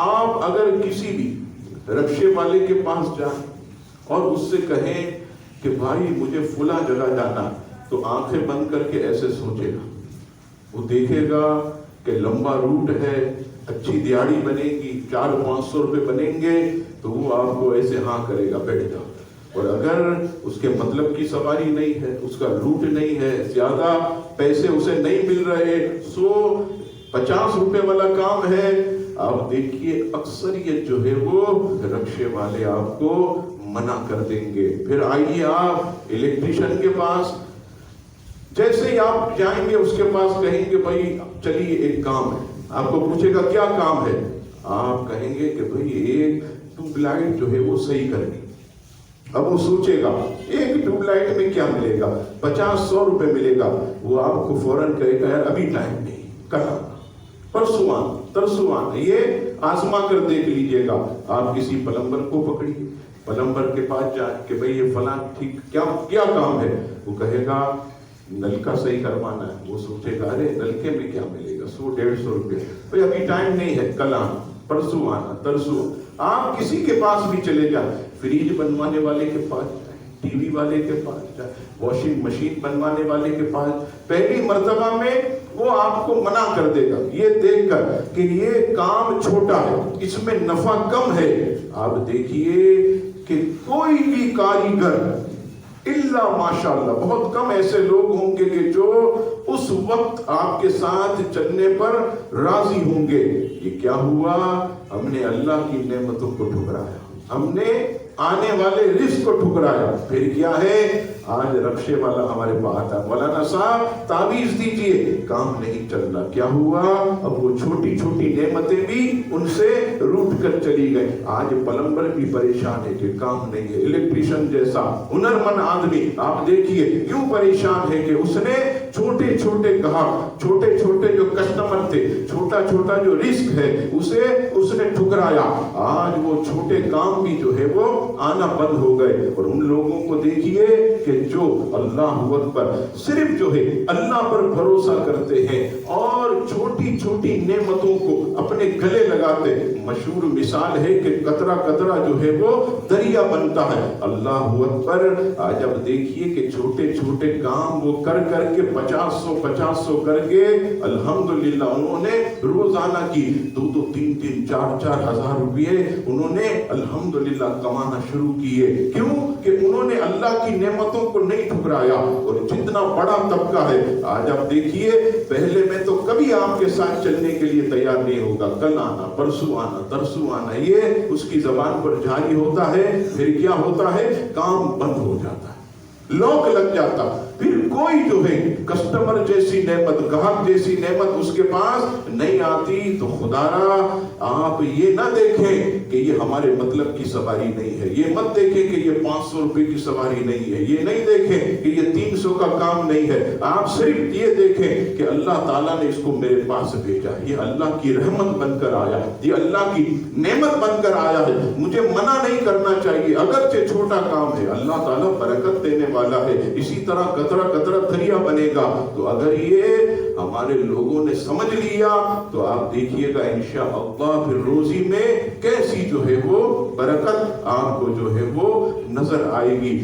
آپ اگر کسی بھی رکشے والے کے پاس جائیں اور اس سے کہیں کہ بھائی مجھے فلاں جگہ جانا، تو آنکھیں بند کر کے ایسے سوچے گا، وہ دیکھے گا کہ لمبا روٹ ہے، اچھی دیہڑی بنے گی، 400-500 روپے بنیں گے، تو وہ آپ کو ایسے ہاں کرے گا، بیٹھ جاؤ۔ اور اگر اس کے مطلب کی سواری نہیں ہے، اس کا روٹ نہیں ہے، زیادہ پیسے اسے نہیں مل رہے، 150 روپے والا کام ہے، آپ دیکھیے اکثریت جو ہے وہ رکشے والے آپ کو منع کر دیں گے۔ پھر آئیے آپ الیکٹریشین کے پاس، جیسے ہی آپ جائیں گے اس کے پاس کہیں گے بھائی چلیے ایک کام ہے، آپ کو پوچھے گا کیا کام ہے، آپ کہیں گے کہ بھائی ایک ٹیوب لائٹ جو ہے وہ صحیح کرنی۔ اب وہ سوچے گا ایک ٹیوب لائٹ میں کیا ملے گا، 50-100 روپے ملے گا، وہ آپ کو فوراً کہے گا یار ابھی ٹائم نہیں، کل آنا، پرسوں آنا، ترسوں آنا۔ یہ آزما کر دیکھ لیجئے گا۔ آپ کسی پلمبر کو پکڑیے، پلمبر کے پاس جائیں کہ بھئی یہ فلاں ٹھیک کیا کام ہے، وہ کہے گا نلکا صحیح کروانا ہے، وہ سوچے گا ارے نلکے میں کیا ملے گا، 100-150 روپے، بھئی ابھی ٹائم نہیں ہے، کل آنا، پرسوں آنا، ترسوں۔ آپ کسی کے پاس بھی چلے جائیں، فریج بنوانے والے کے پاس جائیں، ٹی وی والے کے پاس جائیں، واشنگ مشین بنوانے والے کے پاس، پہلی مرتبہ میں وہ آپ کو منع کر دے گا یہ دیکھ کر کہ یہ کام چھوٹا ہے، اس میں نفع کم ہے۔ آپ دیکھیے کہ کوئی بھی کاریگر الا ماشاءاللہ، بہت کم ایسے لوگ ہوں گے کہ جو اس وقت آپ کے ساتھ چلنے پر راضی ہوں گے۔ یہ کیا ہوا؟ ہم نے اللہ کی نعمتوں کو ٹھکرایا، ہم نے آنے والے رزق کو ٹھکرایا۔ پھر کیا ہے؟ آج رکشے والا ہمارے پاس آتا ہے، مولانا صاحب تعویذ دیجئے، کام نہیں چل رہا۔ کیا ہوا؟ اب وہ چھوٹی چھوٹی نعمتیں بھی ان سے روٹ کر چلی گئی۔ آج پلمبر بھی پریشان ہے کہ کام نہیں ہے، الیکٹریشین جیسا ہنرمند آدمی آپ دیکھیے کیوں پریشان ہے کہ اس نے چھوٹے چھوٹے گاہک، چھوٹے چھوٹے جو کسٹمر تھے، چھوٹا چھوٹا جو رزق ہے اسے اس نے ٹھکرایا۔ آج وہ چھوٹے کام بھی جو ہے وہ آنا بند ہو گئے۔ اور ان لوگوں کو دیکھیے کہ جو اللہ اکبر صرف جو ہے اللہ پر بھروسہ کرتے ہیں اور چھوٹی چھوٹی نعمتوں کو اپنے گلے لگاتے۔ مشہور مثال ہے کہ قطرہ قطرہ جو ہے وہ دریا بنتا ہے۔ اللہ اکبر، آج اب دیکھیے کہ چھوٹے چھوٹے کام وہ کر کر کے 50-100 کر کے الحمدللہ انہوں نے روزانہ کی 2-2 3-3 4-4 ہزار روپے انہوں نے الحمدللہ کمانا شروع کیے۔ کیوں؟ کہ انہوں نے اللہ کی نعمتوں کو نہیں ٹھکرایا۔ اور جتنا بڑا طبقہ ہے آج آپ دیکھیے، پہلے میں تو کبھی آپ کے ساتھ چلنے کے لیے تیار نہیں ہوگا، کل آنا، پرسوں آنا، ترسوں آنا، یہ اس کی زبان پر جاری ہوتا ہے۔ پھر کیا ہوتا ہے؟ کام بند ہو جاتا ہے، لوک لگ جاتا، پھر کوئی جو ہے کسٹمر جیسی نعمت، گاہک جیسی نعمت اس کے پاس نہیں آتی۔ تو خدا را آپ یہ نہ دیکھیں کہ یہ ہمارے مطلب کی سواری نہیں ہے، یہ مت دیکھیں کہ یہ 500 روپے کی سواری نہیں ہے، یہ نہیں دیکھیں کہ یہ 300 کا کام نہیں ہے۔ آپ صرف یہ دیکھیں کہ اللہ تعالیٰ نے اس کو میرے پاس بھیجا، یہ اللہ کی رحمت بن کر آیا، یہ اللہ کی نعمت بن کر آیا ہے، مجھے منع نہیں کرنا چاہیے، اگرچہ چھوٹا کام ہے، اللہ تعالیٰ برکت دینے والا ہے۔ اسی طرح قطرہ قطرہ دریا بنے گا۔ تو اگر یہ ہمارے لوگوں نے سمجھ لیا تو آپ دیکھیے گا انشاءاللہ پھر روزی میں کیسی جو ہے وہ برکت آپ کو جو ہے وہ نظر آئے گی۔